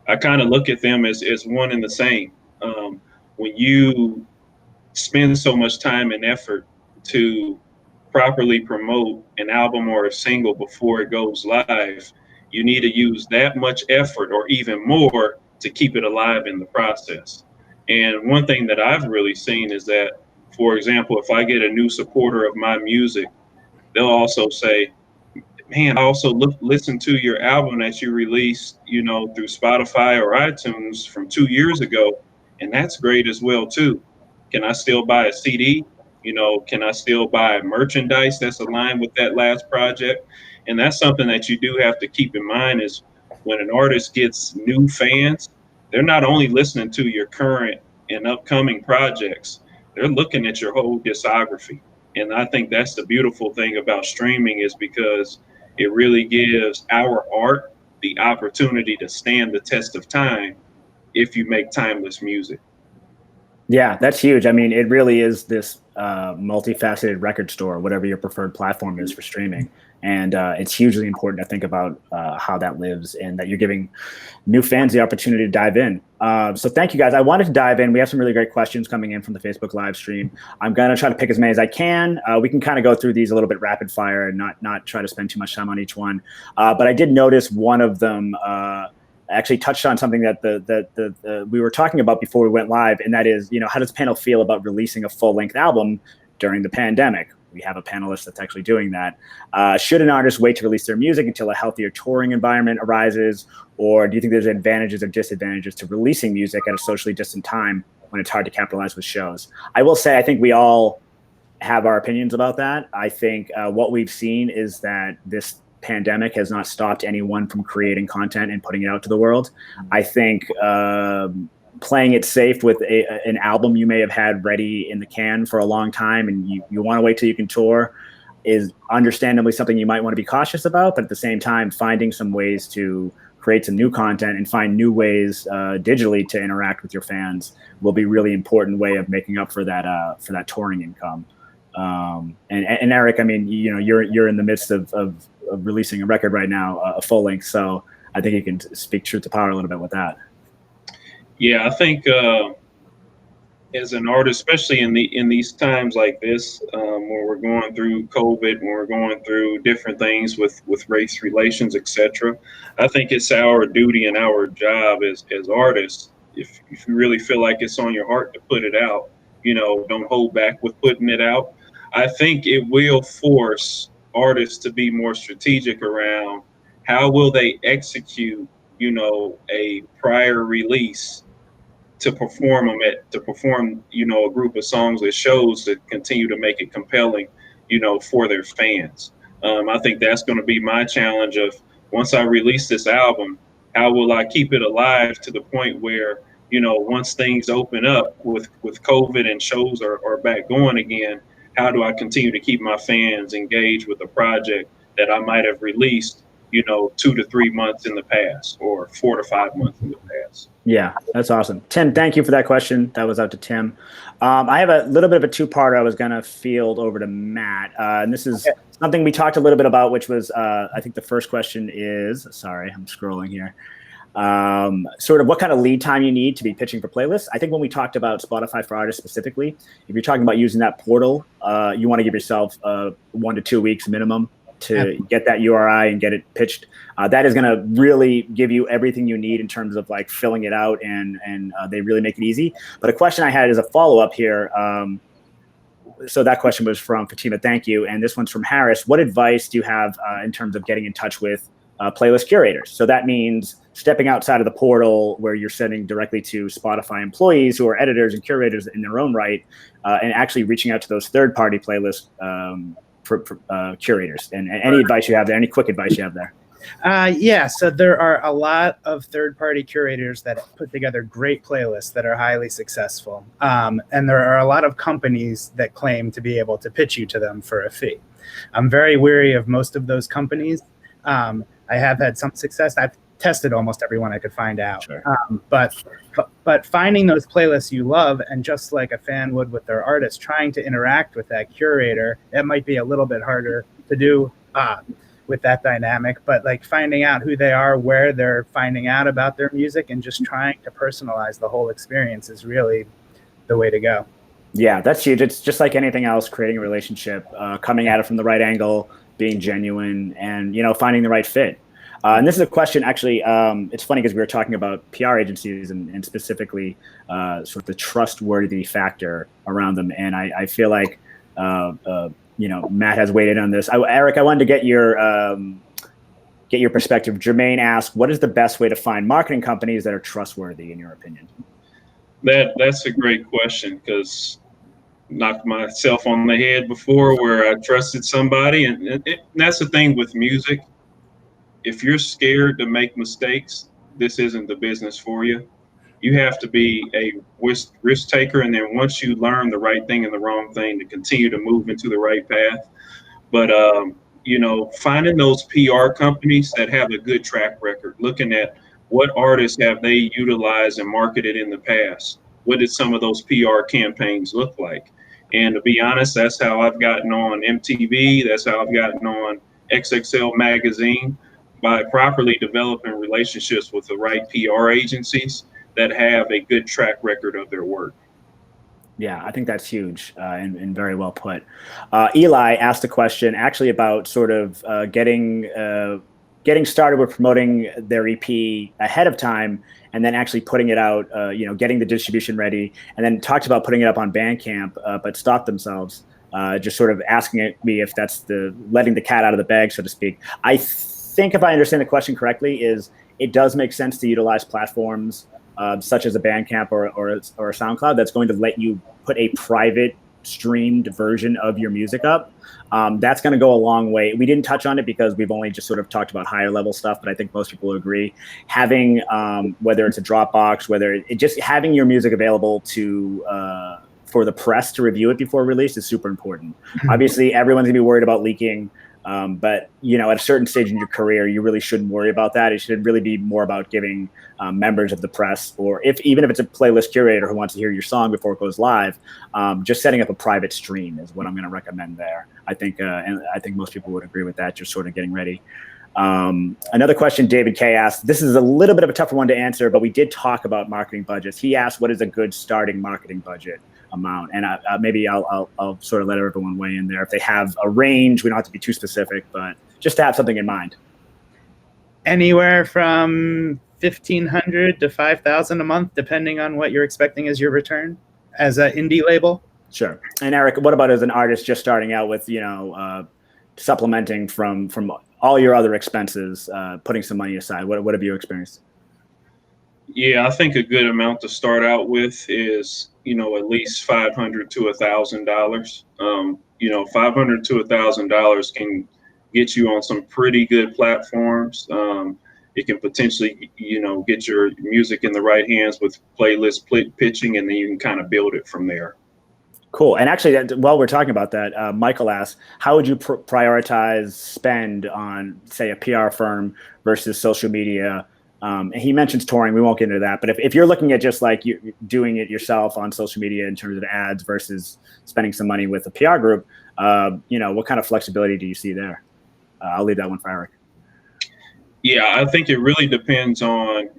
I kind of look at them as one and the same. When you spend so much time and effort to properly promote an album or a single before it goes live, you need to use that much effort or even more to keep it alive in the process. And one thing that I've really seen is that, for example, if I get a new supporter of my music, they'll also say, man, I also listen to your album that you released, through Spotify or iTunes from 2 years ago, and that's great as well too. Can I still buy a CD? You know, can I still buy merchandise that's aligned with that last project? And that's something that you do have to keep in mind is when an artist gets new fans, they're not only listening to your current and upcoming projects, they're looking at your whole discography. And I think that's the beautiful thing about streaming is because it really gives our art the opportunity to stand the test of time if you make timeless music. Yeah, that's huge. I mean, it really is this multifaceted record store, whatever your preferred platform is for streaming. And it's hugely important to think about how that lives and that you're giving new fans the opportunity to dive in. So thank you, guys. I wanted to dive in. We have some really great questions coming in from the Facebook live stream. I'm going to try to pick as many as I can. We can kind of go through these a little bit rapid fire and not try to spend too much time on each one. But I did notice one of them actually touched on something that we were talking about before we went live, and that is, you know, how does the panel feel about releasing a full-length album during the pandemic? We have a panelist that's actually doing that. Should an artist wait to release their music until a healthier touring environment arises, or do you think there's advantages or disadvantages to releasing music at a socially distant time when it's hard to capitalize with shows? I will say, I think we all have our opinions about that. I think what we've seen is that this pandemic has not stopped anyone from creating content and putting it out to the world. I think playing it safe with an album you may have had ready in the can for a long time and you want to wait till you can tour is understandably something you might want to be cautious about, but at the same time, finding some ways to create some new content and find new ways digitally to interact with your fans will be really important way of making up for that touring income. And Eric, I mean, you know, you're in the midst of releasing a record right now, a full length. So I think you can speak truth to power a little bit with that. Yeah, I think as an artist, especially in these times like this, when we're going through COVID, when we're going through different things with race relations, etc., I think it's our duty and our job as artists. If you really feel like it's on your heart to put it out, you know, don't hold back with putting it out. I think it will force artists to be more strategic around how will they execute, you know, a prior release to perform you know, a group of songs at shows that continue to make it compelling, you know, for their fans. I think that's going to be my challenge of once I release this album, how will I keep it alive to the point where, you know, once things open up with COVID and shows are back going again, how do I continue to keep my fans engaged with a project that I might have released, you know, 2 to 3 months in the past or 4 to 5 months in the past? Yeah, that's awesome. Tim, thank you for that question. That was out to Tim. I have a little bit of a two-parter I was going to field over to Matt. And this is something we talked a little bit about, which was, I think the first question is, sorry, I'm scrolling here. Sort of what kind of lead time you need to be pitching for playlists. I think when we talked about Spotify for Artists specifically, if you're talking about using that portal, you want to give yourself 1 to 2 weeks minimum to get that URI and get it pitched. That is going to really give you everything you need in terms of like filling it out, and they really make it easy. But a question I had is a follow-up here. So that question was from Fatima, thank you. And this one's from Harris. What advice do you have in terms of getting in touch with playlist curators? So that means stepping outside of the portal where you're sending directly to Spotify employees who are editors and curators in their own right, and actually reaching out to those third-party playlist curators. And any advice you have there, any quick advice you have there? Yeah, so there are a lot of third-party curators that put together great playlists that are highly successful. And there are a lot of companies that claim to be able to pitch you to them for a fee. I'm very wary of most of those companies. I have had some success. I've tested almost everyone I could find out. Sure. But finding those playlists you love, and just like a fan would with their artist, trying to interact with that curator, it might be a little bit harder to do with that dynamic. But like finding out who they are, where they're finding out about their music, and just trying to personalize the whole experience is really the way to go. Yeah, that's huge. It's just like anything else, creating a relationship, coming at it from the right angle, being genuine, and, you know, finding the right fit. And this is a question, actually, it's funny because we were talking about PR agencies and specifically sort of the trustworthy factor around them. And I feel like, you know, Matt has weighed in on this. Eric, I wanted to get your perspective. Jermaine asked, what is the best way to find marketing companies that are trustworthy, in your opinion? That's a great question, because knocked myself on the head before where I trusted somebody. And that's the thing with music. If you're scared to make mistakes, this isn't the business for you. You have to be a risk taker. And then once you learn the right thing and the wrong thing, to continue to move into the right path. But, finding those PR companies that have a good track record, looking at what artists have they utilized and marketed in the past. What did some of those PR campaigns look like? And to be honest, that's how I've gotten on MTV. That's how I've gotten on XXL magazine, by properly developing relationships with the right PR agencies that have a good track record of their work. Yeah, I think that's huge and very well put. Eli asked a question actually about sort of getting started with promoting their EP ahead of time and then actually putting it out, getting the distribution ready, and then talked about putting it up on Bandcamp, but stopped themselves, just sort of asking me if that's letting the cat out of the bag, so to speak. I think if I understand the question correctly, is it does make sense to utilize platforms such as a Bandcamp or a SoundCloud that's going to let you put a private streamed version of your music up. That's going to go a long way. We didn't touch on it because we've only just sort of talked about higher level stuff, but I think most people agree. Having, whether it's a Dropbox, just having your music available for the press to review it before release is super important. Obviously, everyone's gonna be worried about leaking. But at a certain stage in your career, you really shouldn't worry about that. It should really be more about giving members of the press, or even if it's a playlist curator who wants to hear your song before it goes live, just setting up a private stream is what I'm going to recommend there. I think, and I think most people would agree with that. Just sort of getting ready. Another question David K asked. This is a little bit of a tougher one to answer, but we did talk about marketing budgets. He asked, "What is a good starting marketing budget amount?" And maybe I'll sort of let everyone weigh in there. If they have a range, we don't have to be too specific, but just to have something in mind. Anywhere from $1,500 to $5,000 a month, depending on what you're expecting as your return as an indie label. Sure. And Eric, what about as an artist just starting out with, supplementing from all your other expenses, putting some money aside? What have you experienced? Yeah, I think a good amount to start out with is, at least $500 to $1,000. $500 to $1,000 can get you on some pretty good platforms. It can potentially, get your music in the right hands with playlist pitching, and then you can kind of build it from there. Cool. And actually, while we're talking about that, Michael asked, how would you prioritize spend on, say, a PR firm versus social media? And he mentions touring. We won't get into that. But if you're looking at just like you doing it yourself on social media in terms of ads versus spending some money with a PR group, what kind of flexibility do you see there? I'll leave that one for Eric. Yeah, I think it really depends on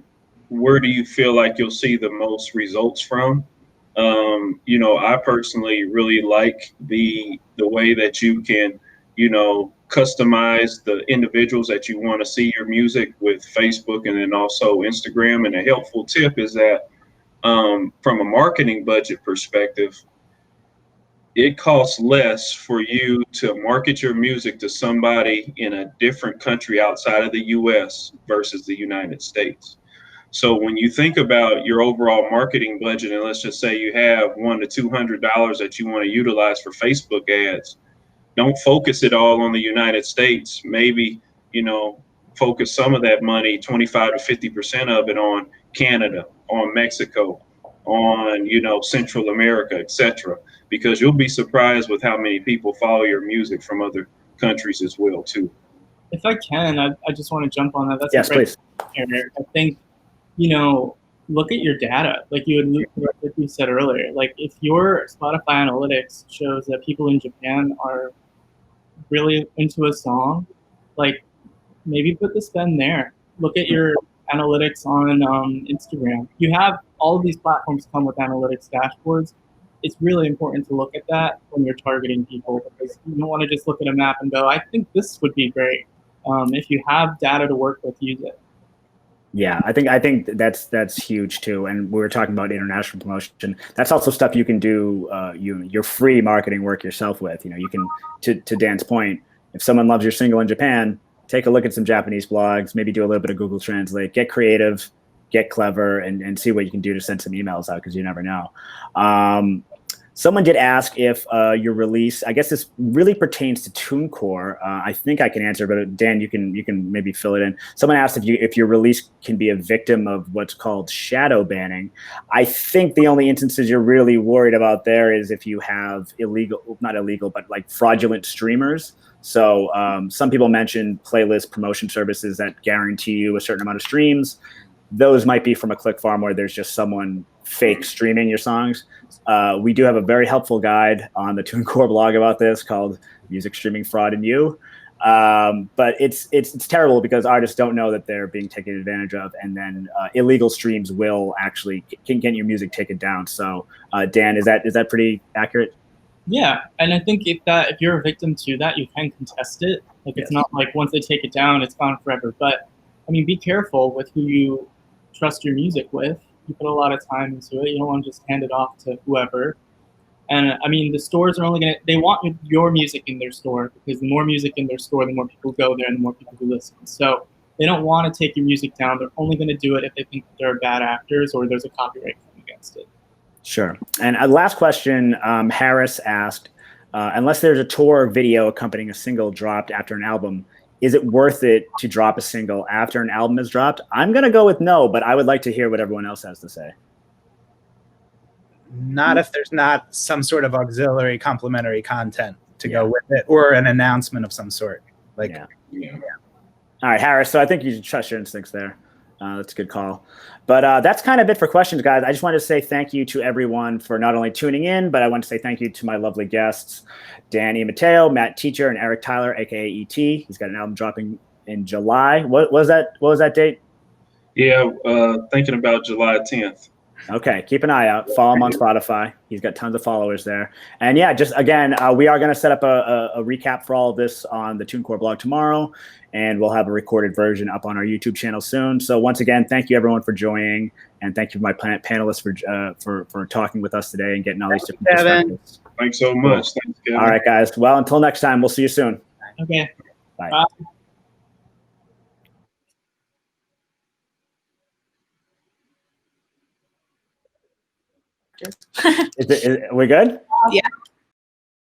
where do you feel like you'll see the most results from. I personally really like the way that you can, customize the individuals that you want to see your music with Facebook and then also Instagram. And a helpful tip is that from a marketing budget perspective, it costs less for you to market your music to somebody in a different country outside of the US versus the United States. So when you think about your overall marketing budget, and let's just say you have $100 to $200 that you want to utilize for Facebook ads, don't focus it all on the United States. Maybe, focus some of that money, 25 to 50% of it, on Canada, on Mexico, on, Central America, etc. Because you'll be surprised with how many people follow your music from other countries as well, too. If I can, I just want to jump on that. That's yes, please. Eric. I think, look at your data. Like you said earlier, like if your Spotify analytics shows that people in Japan are really into a song, like maybe put the spend there. Look at your analytics on Instagram. You have all of these platforms come with analytics dashboards. It's really important to look at that when you're targeting people, because you don't want to just look at a map and go, I think this would be great. If you have data to work with, use it. Yeah, I think that's huge too. And we were talking about international promotion. That's also stuff you can do your free marketing work yourself with. You can, to Dan's point, if someone loves your single in Japan, take a look at some Japanese blogs, maybe do a little bit of Google Translate, get creative, get clever, and see what you can do to send some emails out, because you never know. Someone did ask if your release, I guess this really pertains to TuneCore. I think I can answer, but Dan, you can maybe fill it in. Someone asked if your release can be a victim of what's called shadow banning. I think the only instances you're really worried about there is if you have not illegal, but like fraudulent streamers. So some people mentioned playlist promotion services that guarantee you a certain amount of streams. Those might be from a click farm where there's just someone fake streaming your songs. We do have a very helpful guide on the TuneCore blog about this called Music Streaming Fraud and You. But it's terrible because artists don't know that they're being taken advantage of, and then illegal streams will actually can get your music taken down. So Dan, is that pretty accurate? Yeah, and I think if you're a victim to that, you can contest it. Like it's not like once they take it down, it's gone forever. But I mean, be careful with who you trust your music with. You put a lot of time into it. You don't want to just hand it off to whoever. And I mean, the stores are only they want your music in their store, because the more music in their store, the more people go there and the more people who listen. So they don't want to take your music down. They're only going to do it if they think they're bad actors or there's a copyright claim against it. Sure. And last question, Harris asked, unless there's a tour video accompanying a single dropped after an album, is it worth it to drop a single after an album is dropped? I'm going to go with no, but I would like to hear what everyone else has to say. Not if there's not some sort of auxiliary complementary content to go with it, or an announcement of some sort. Like, All right, Harris. So I think you should trust your instincts there. That's a good call. But that's kind of it for questions, guys. I just wanted to say thank you to everyone for not only tuning in, but I want to say thank you to my lovely guests, Daniel Iammatteo, Matt Teacher, and Eric Tyler, aka ET. He's got an album dropping in July. What was that date? Yeah, thinking about July 10th. Okay, keep an eye out. Follow him on Spotify. He's got tons of followers there. And yeah, just again, we are going to set up a recap for all of this on the TuneCore blog tomorrow, and we'll have a recorded version up on our YouTube channel soon. So once again, thank you everyone for joining, and thank you to my panelists for talking with us today and getting all these different perspectives. Thanks so much. Thanks, Kevin. All right, guys. Well, until next time, we'll see you soon. Okay. Bye. Bye. Is we good? Yeah.